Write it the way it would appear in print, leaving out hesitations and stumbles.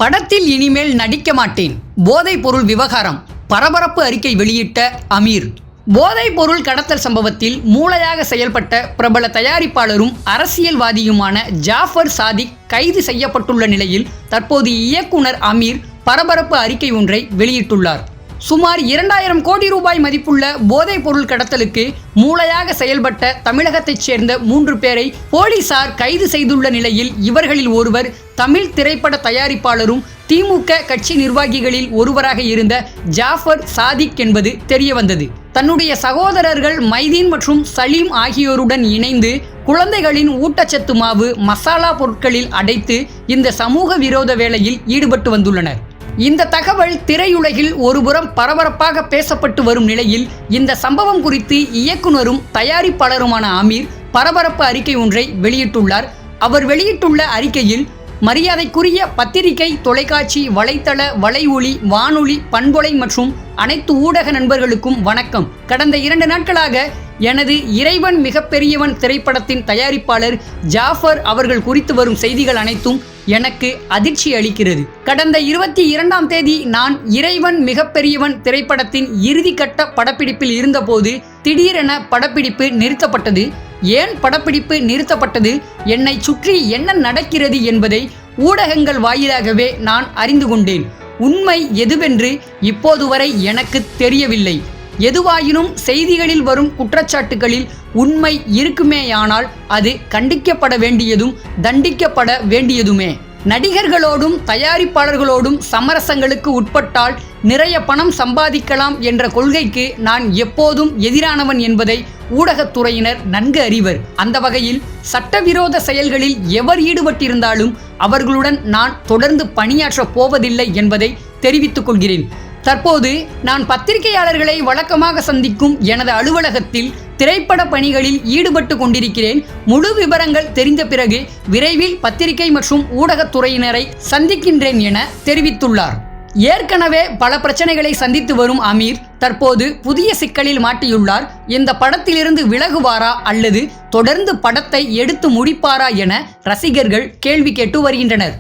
படத்தில் இனிமேல் நடிக்க மாட்டேன். போதைப் பொருள் விவகாரம் பரபரப்பு அறிக்கை வெளியிட்ட அமீர். போதைப் பொருள் கடத்தல் சம்பவத்தில் மூளையாக செயல்பட்ட பிரபல தயாரிப்பாளரும் அரசியல்வாதியுமான ஜாஃபர் சாதிக் கைது செய்யப்பட்டுள்ள நிலையில் தற்போது இயக்குனர் அமீர் பரபரப்பு அறிக்கை ஒன்றை வெளியிட்டுள்ளார். சுமார் 2000 கோடி ரூபாய் மதிப்புள்ள போதைப் பொருள் கடத்தலுக்கு மூளையாக செயல்பட்ட தமிழகத்தைச் சேர்ந்த 3 பேரை போலீசார் கைது செய்துள்ள நிலையில் இவர்களில் ஒருவர் தமிழ் திரைப்பட தயாரிப்பாளரும் திமுக கட்சி நிர்வாகிகளில் ஒருவராக இருந்த ஜாஃபர் சாதிக் என்பது தெரியவந்தது. தன்னுடைய சகோதரர்கள் மைதீன் மற்றும் சலீம் ஆகியோருடன் இணைந்து குழந்தைகளின் ஊட்டச்சத்து மாவு மசாலா பொருட்களில் அடைத்து இந்த சமூக விரோத வேலையில் ஈடுபட்டு வந்துள்ளனர். இந்த தகவல் திரையுலகில் ஒருபுறம் பரபரப்பாக பேசப்பட்டு வரும் நிலையில் இந்த சம்பவம் குறித்து இயக்குனரும் தயாரிப்பாளருமான அமீர் பரபரப்பு அறிக்கை ஒன்றை வெளியிட்டுள்ளார். அவர் வெளியிட்டுள்ள அறிக்கையில், மரியாதைக்குரிய பத்திரிகை, தொலைக்காட்சி, வலைத்தள, வலைஒலி, வானொலி, பண்பொலை மற்றும் அனைத்து ஊடக நண்பர்களுக்கும் வணக்கம். கடந்த 2 நாட்களாக எனது இறைவன் மிகப்பெரியவன் திரைப்படத்தின் தயாரிப்பாளர் ஜாஃபர் அவர்கள் குறித்து வரும் செய்திகள் அனைத்தும் எனக்கு அதிர்ச்சி அளிக்கிறது. கடந்த 22ஆம் தேதி நான் இறைவன் மிகப்பெரியவன் திரைப்படத்தின் இறுதிக்கட்ட படப்பிடிப்பில் இருந்தபோது திடீரென படப்பிடிப்பு நிறுத்தப்பட்டது. ஏன் படப்பிடிப்பு நிறுத்தப்பட்டது, என்னை சுற்றி என்ன நடக்கிறது என்பதை ஊடகங்கள் வாயிலாகவே நான் அறிந்து கொண்டேன். உண்மை எதுவென்று இப்போது வரை எனக்கு தெரியவில்லை. எதுவாயினும் செய்திகளில் வரும் குற்றச்சாட்டுகளில் உண்மை இருக்குமேயானால் அது கண்டிக்கப்பட வேண்டியதும் தண்டிக்கப்பட வேண்டியதுமே. நடிகர்களோடும் தயாரிப்பாளர்களோடும் சமரசங்களுக்கு உட்பட்டால் நிறைய பணம் சம்பாதிக்கலாம் என்ற கொள்கைக்கு நான் எப்போதும் எதிரானவன் என்பதை ஊடகத்துறையினர் நன்கு அறிவர். அந்த வகையில் சட்டவிரோத செயல்களில் எவர் ஈடுபட்டிருந்தாலும் அவர்களுடன் நான் தொடர்ந்து பணியாற்றப் போவதில்லை என்பதை தெரிவித்துக் கொள்கிறேன். தற்போது நான் பத்திரிகையாளர்களை வழக்கமாக சந்திக்கும் எனது அலுவலகத்தில் திரைப்பட பணிகளில் ஈடுபட்டு கொண்டிருக்கிறேன். முழு விவரங்கள் தெரிந்த பிறகு விரைவில் பத்திரிகை மற்றும் ஊடகத்துறையினரை சந்திக்கின்றேன் என தெரிவித்துள்ளார். ஏற்கனவே பல பிரச்சனைகளை சந்தித்து வரும் அமீர் தற்போது புதிய சிக்கலில் மாட்டியுள்ளார். இந்த படத்திலிருந்து விலகுவாரா அல்லது தொடர்ந்து படத்தை எடுத்து முடிப்பாரா என ரசிகர்கள் கேள்வி கேட்டு வருகின்றனர்.